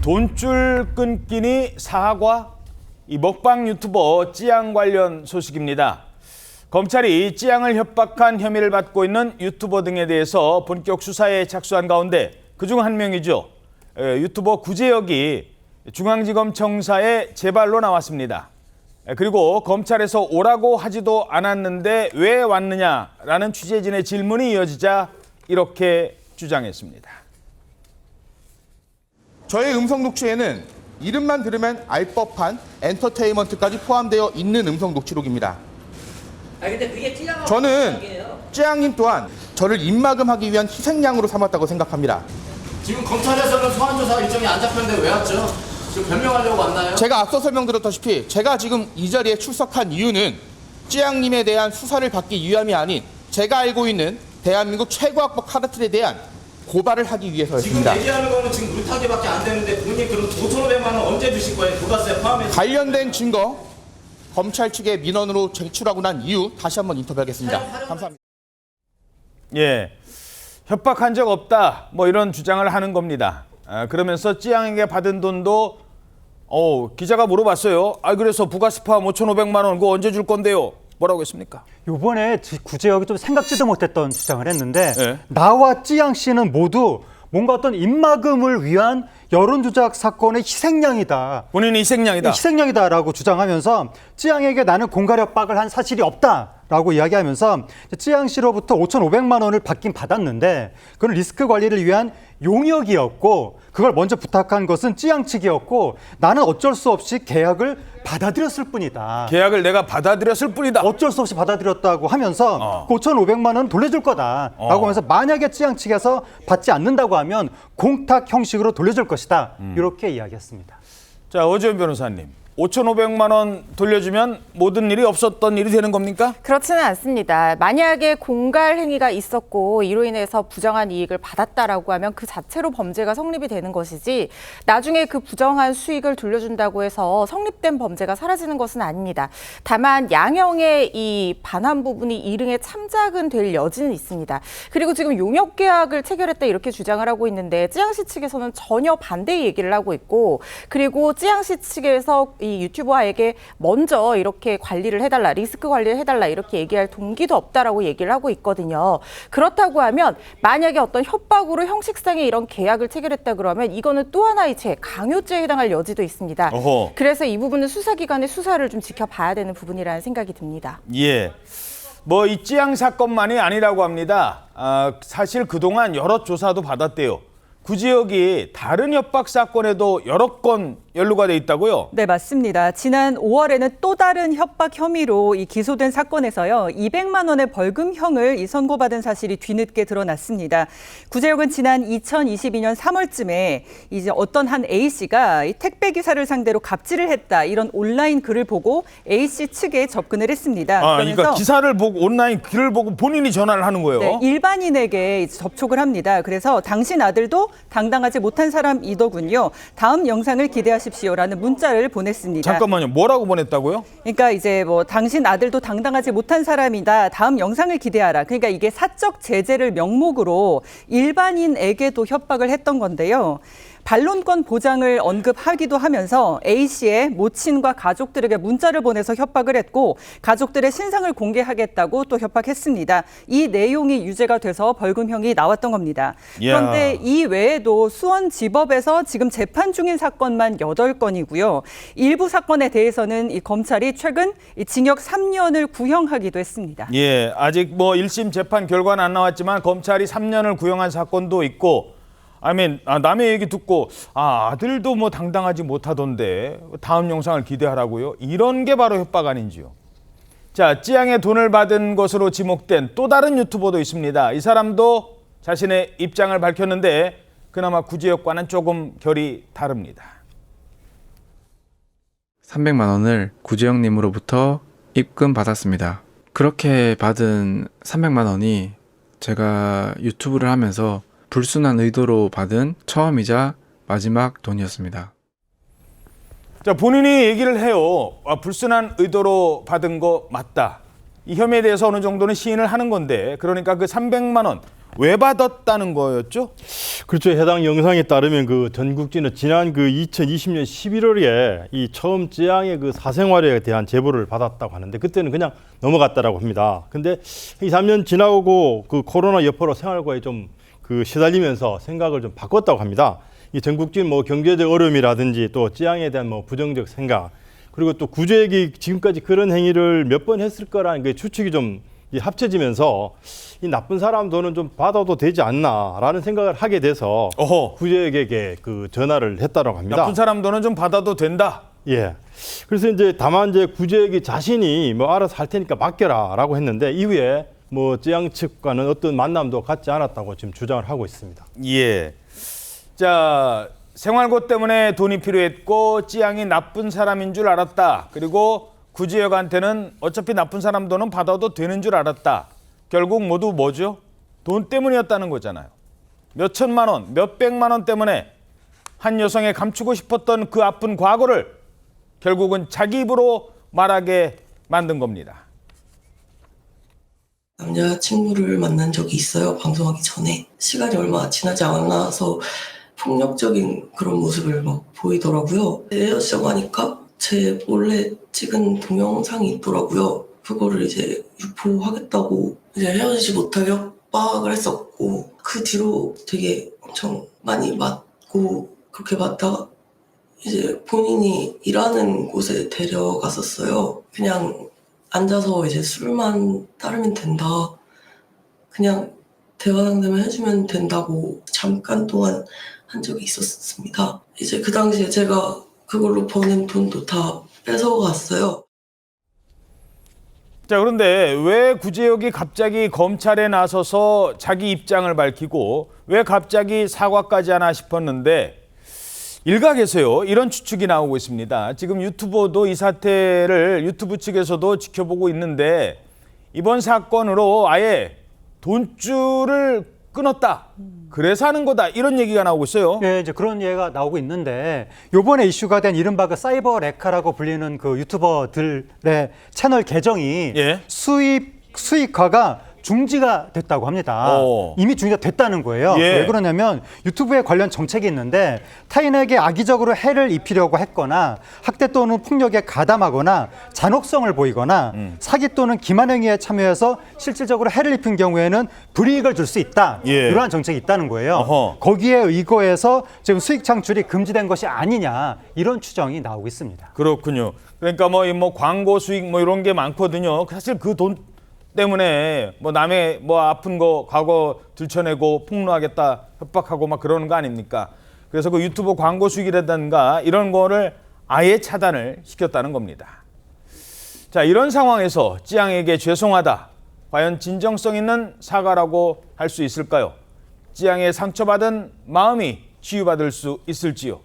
돈줄 끊기니 사과? 이 먹방 유튜버 찌양 관련 소식입니다. 검찰이 찌양을 협박한 혐의를 받고 있는 유튜버 등에 대해서 본격 수사에 착수한 가운데 그중 한 명이죠. 유튜버 구제혁이 중앙지검 청사에 재발로 나왔습니다. 그리고 검찰에서 오라고 하지도 않았는데 왜 왔느냐라는 취재진의 질문이 이어지자 이렇게 주장했습니다. 저의 음성 녹취에는 이름만 들으면 알 법한 엔터테인먼트까지 포함되어 있는 음성 녹취록입니다. 근데 그게 찌양하고 저는 찌양님 또한 저를 입막음하기 위한 희생양으로 삼았다고 생각합니다. 지금 검찰에서는 소환조사 일정이 안 잡혔는데 왜 왔죠? 지금 변명하려고 왔나요? 제가 앞서 설명드렸다시피 제가 지금 이 자리에 출석한 이유는 찌양님에 대한 수사를 받기 위함이 아닌 제가 알고 있는 대한민국 최고학벌 카르텔에 대한 고발을 하기 위해서였습니다. 지금 얘기하는 거는 지금 물타기밖에 안 되는데 본인 그럼 5,500만 원 언제 주실 거예요? 부가세 포함해서. 관련된 증거 검찰 측의 민원으로 제출하고 난 이후 다시 한번 인터뷰하겠습니다. 감사합니다. 예, 협박한 적 없다 뭐 이런 주장을 하는 겁니다. 그러면서 찌양에게 받은 돈도 기자가 물어봤어요. 그래서 부가세 포함 5,500만 원 그거 언제 줄 건데요? 뭐라고 했습니까? 이번에 구제혁이 좀 생각지도 못했던 주장을 했는데 네. 나와 찌양 씨는 모두 뭔가 어떤 입막음을 위한 여론조작 사건의 희생양이다. 본인이 희생양이다. 희생양이다라고 주장하면서 찌양에게 나는 공갈 협박을 한 사실이 없다라고 이야기하면서 찌양 씨로부터 5,500만 원을 받긴 받았는데 그건 리스크 관리를 위한 용역이었고 그걸 먼저 부탁한 것은 찌양 측이었고 나는 어쩔 수 없이 계약을 받아들였을 뿐이다. 계약을 내가 받아들였을 뿐이다. 어쩔 수 없이 받아들였다고 하면서 5,500만 원 돌려줄 거다라고 하면서 만약에 찌양 측에서 받지 않는다고 하면 공탁 형식으로 돌려줄 것이다. 이렇게 이야기했습니다. 자, 오지원 변호사님. 5,500만 원 돌려주면 모든 일이 없었던 일이 되는 겁니까? 그렇지는 않습니다. 만약에 공갈 행위가 있었고 이로 인해서 부정한 이익을 받았다라고 하면 그 자체로 범죄가 성립이 되는 것이지 나중에 그 부정한 수익을 돌려준다고 해서 성립된 범죄가 사라지는 것은 아닙니다. 다만 양형의 이 반환 부분이 이릉에 참작은 될 여지는 있습니다. 그리고 지금 용역 계약을 체결했다 이렇게 주장을 하고 있는데 찌양 씨 측에서는 전혀 반대의 얘기를 하고 있고 그리고 찌양 씨 측에서 이 유튜버에게 먼저 이렇게 관리를 해달라, 리스크 관리를 해달라 이렇게 얘기할 동기도 없다라고 얘기를 하고 있거든요. 그렇다고 하면 만약에 어떤 협박으로 형식상의 이런 계약을 체결했다 그러면 이거는 또 하나의 강요죄에 해당할 여지도 있습니다. 어허. 그래서 이 부분은 수사기관의 수사를 좀 지켜봐야 되는 부분이라는 생각이 듭니다. 예. 뭐 이 찌양 사건만이 아니라고 합니다. 사실 그동안 여러 조사도 받았대요. 구제혁이 다른 협박 사건에도 여러 건 연루가 돼 있다고요? 네, 맞습니다. 지난 5월에는 또 다른 협박 혐의로 기소된 사건에서요. 200만 원의 벌금형을 선고받은 사실이 뒤늦게 드러났습니다. 구제혁은 지난 2022년 3월쯤에 이제 어떤 한 A씨가 택배 기사를 상대로 갑질을 했다. 이런 온라인 글을 보고 A씨 측에 접근을 했습니다. 그러니까 기사를 보고 온라인 글을 보고 본인이 전화를 하는 거예요? 네, 일반인에게 접촉을 합니다. 그래서 당신 아들도 당당하지 못한 사람이더군요. 다음 영상을 기대하십시오라는 문자를 보냈습니다. 잠깐만요. 뭐라고 보냈다고요? 그러니까 이제 뭐 당신 아들도 당당하지 못한 사람이다. 다음 영상을 기대하라. 그러니까 이게 사적 제재를 명목으로 일반인에게도 협박을 했던 건데요. 반론권 보장을 언급하기도 하면서 A씨의 모친과 가족들에게 문자를 보내서 협박을 했고 가족들의 신상을 공개하겠다고 또 협박했습니다. 이 내용이 유죄가 돼서 벌금형이 나왔던 겁니다. 그런데 이 외에도 수원지법에서 지금 재판 중인 사건만 8건이고요. 일부 사건에 대해서는 이 검찰이 최근 징역 3년을 구형하기도 했습니다. 예, 아직 뭐 1심 재판 결과는 안 나왔지만 검찰이 3년을 구형한 사건도 있고 남의 얘기 듣고 아들도 뭐 당당하지 못하던데 다음 영상을 기대하라고요? 이런 게 바로 협박 아닌지요? 자, 찌양의 돈을 받은 것으로 지목된 또 다른 유튜버도 있습니다. 이 사람도 자신의 입장을 밝혔는데 그나마 구제혁과는 조금 결이 다릅니다. 300만 원을 구제혁님으로부터 입금 받았습니다. 그렇게 받은 300만 원이 제가 유튜브를 하면서 불순한 의도로 받은 처음이자 마지막 돈이었습니다. 자, 본인이 얘기를 해요. 불순한 의도로 받은 거 맞다. 이 혐의에 대해서 어느 정도는 시인을 하는 건데 그러니까 그 300만 원 왜 받았다는 거였죠? 그렇죠. 해당 영상에 따르면 그 전국진은 지난 그 2020년 11월에 이 처음 찌양의 그 사생활에 대한 제보를 받았다고 하는데 그때는 그냥 넘어갔다라고 합니다. 근데 2, 3년 지나고 그 코로나 여파로 생활과에 좀 그 시달리면서 생각을 좀 바꿨다고 합니다. 이 전국진 뭐 경제적 어려움이라든지 또 찌양에 대한 뭐 부정적 생각 그리고 또 구조액이 지금까지 그런 행위를 몇 번 했을 거라는 그 추측이 좀 합쳐지면서 이 나쁜 사람 돈은 좀 받아도 되지 않나라는 생각을 하게 돼서 구조액에게 그 전화를 했다고 합니다. 나쁜 사람 돈은 좀 받아도 된다. 예. 그래서 이제 다만 이제 구조액이 자신이 뭐 알아서 할 테니까 맡겨라라고 했는데 이후에 뭐 찌양 측과는 어떤 만남도 갖지 않았다고 지금 주장을 하고 있습니다. 예. 자, 생활고 때문에 돈이 필요했고 찌양이 나쁜 사람인 줄 알았다. 그리고 구지혁한테는 어차피 나쁜 사람 돈은 받아도 되는 줄 알았다. 결국 모두 뭐죠? 돈 때문이었다는 거잖아요. 몇 천만 원, 몇 백만 원 때문에 한 여성의 감추고 싶었던 그 아픈 과거를 결국은 자기 입으로 말하게 만든 겁니다. 남자친구를 만난 적이 있어요. 방송하기 전에. 시간이 얼마 지나지 않아서 폭력적인 그런 모습을 막 보이더라고요. 헤어지자고 하니까 제 몰래 찍은 동영상이 있더라고요. 그거를 이제 유포하겠다고 이제 헤어지지 못하게 협박을 했었고 그 뒤로 되게 엄청 많이 맞고 그렇게 맞다가 이제 본인이 일하는 곳에 데려갔었어요. 그냥 앉아서 이제 술만 따르면 된다. 그냥 대화 상담을 해주면 된다고 잠깐 동안 한 적이 있었습니다. 이제 그 당시에 제가 그걸로 버는 돈도 다 뺏어갔어요. 자, 그런데 왜 구제혁이 갑자기 검찰에 나서서 자기 입장을 밝히고 왜 갑자기 사과까지 하나 싶었는데 일각에서요 이런 추측이 나오고 있습니다. 지금 유튜버도 이 사태를 유튜브 측에서도 지켜보고 있는데 이번 사건으로 아예 돈줄을 끊었다. 그래서 하는 거다. 이런 얘기가 나오고 있어요. 예, 이제 그런 얘기가 나오고 있는데 요번에 이슈가 된 이른바 그 사이버 레카라고 불리는 그 유튜버들의 채널 계정이 수익화가 중지가 됐다고 합니다. 이미 중지가 됐다는 거예요. 예. 왜 그러냐면 유튜브에 관련 정책이 있는데 타인에게 악의적으로 해를 입히려고 했거나 학대 또는 폭력에 가담하거나 잔혹성을 보이거나 사기 또는 기만 행위에 참여해서 실질적으로 해를 입힌 경우에는 불이익을 줄 수 있다. 예. 이러한 정책이 있다는 거예요. 거기에 의거해서 지금 수익 창출이 금지된 것이 아니냐 이런 추정이 나오고 있습니다. 그렇군요. 그러니까 뭐 광고 수익 뭐 이런 게 많거든요. 사실 그 돈 때문에 뭐 남의 뭐 아픈 거 과거 들춰내고 폭로하겠다 협박하고 막 그러는 거 아닙니까? 그래서 그 유튜브 광고 수익이라든가 이런 거를 아예 차단을 시켰다는 겁니다. 자, 이런 상황에서 찌양에게 죄송하다. 과연 진정성 있는 사과라고 할 수 있을까요? 찌양의 상처받은 마음이 치유받을 수 있을지요?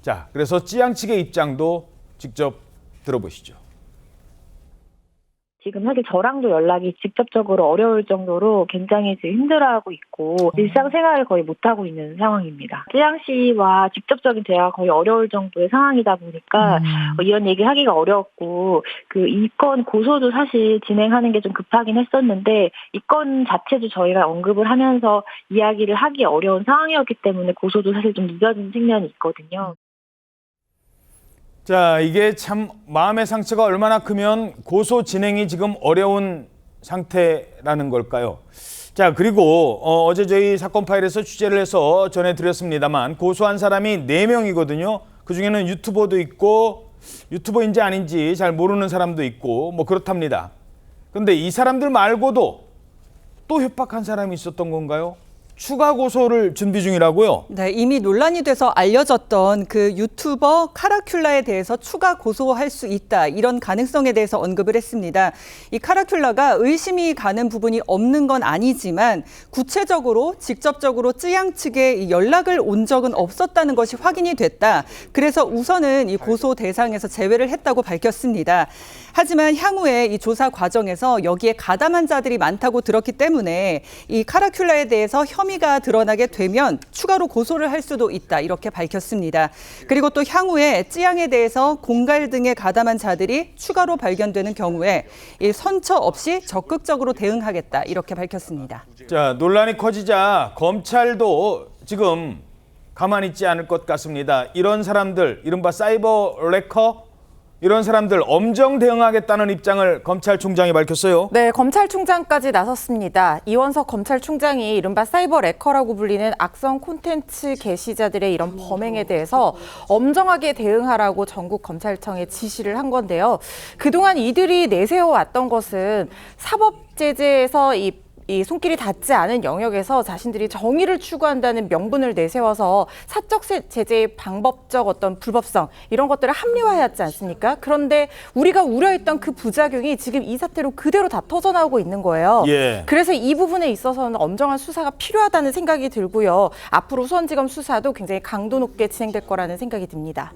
자, 그래서 찌양 측의 입장도 직접 들어보시죠. 지금 사실 저랑도 연락이 직접적으로 어려울 정도로 굉장히 지금 힘들어하고 있고 일상생활을 거의 못하고 있는 상황입니다. 찌양 씨와 직접적인 대화가 거의 어려울 정도의 상황이다 보니까 이런 얘기 하기가 어려웠고 그 이 건 고소도 사실 진행하는 게 좀 급하긴 했었는데 이 건 자체도 저희가 언급을 하면서 이야기를 하기 어려운 상황이었기 때문에 고소도 사실 좀 늦어진 측면이 있거든요. 자, 이게 참 마음의 상처가 얼마나 크면 고소 진행이 지금 어려운 상태라는 걸까요? 자, 그리고 어제 저희 사건 파일에서 취재를 해서 전해드렸습니다만 고소한 사람이 4명이거든요. 그중에는 유튜버도 있고 유튜버인지 아닌지 잘 모르는 사람도 있고 뭐 그렇답니다. 그런데 이 사람들 말고도 또 협박한 사람이 있었던 건가요? 추가 고소를 준비 중이라고요? 네, 이미 논란이 돼서 알려졌던 그 유튜버 카라큘라에 대해서 추가 고소할 수 있다. 이런 가능성에 대해서 언급을 했습니다. 이 카라큘라가 의심이 가는 부분이 없는 건 아니지만 구체적으로 직접적으로 찌양 측에 연락을 온 적은 없었다는 것이 확인이 됐다. 그래서 우선은 이 고소 대상에서 제외를 했다고 밝혔습니다. 하지만 향후에 이 조사 과정에서 여기에 가담한 자들이 많다고 들었기 때문에 이 카라큘라에 대해서 혐의 혐의가 드러나게 되면 추가로 고소를 할 수도 있다 이렇게 밝혔습니다. 그리고 또 향후에 찌양에 대해서 공갈 등에 가담한 자들이 추가로 발견되는 경우에 이 선처 없이 적극적으로 대응하겠다 이렇게 밝혔습니다. 자, 논란이 커지자 검찰도 지금 가만히 있지 않을 것 같습니다. 이런 사람들, 이른바 사이버 레커, 이런 사람들 엄정 대응하겠다는 입장을 검찰총장이 밝혔어요. 네, 검찰총장까지 나섰습니다. 이원석 검찰총장이 이른바 사이버 레커라고 불리는 악성 콘텐츠 게시자들의 이런 범행에 대해서 엄정하게 대응하라고 전국 검찰청에 지시를 한 건데요. 그동안 이들이 내세워왔던 것은 사법 제재에서 이 손길이 닿지 않은 영역에서 자신들이 정의를 추구한다는 명분을 내세워서 사적 제재의 방법적 어떤 불법성 이런 것들을 합리화해왔지 않습니까? 그런데 우리가 우려했던 그 부작용이 지금 이 사태로 그대로 다 터져나오고 있는 거예요. 예. 그래서 이 부분에 있어서는 엄정한 수사가 필요하다는 생각이 들고요. 앞으로 수원지검 수사도 굉장히 강도 높게 진행될 거라는 생각이 듭니다.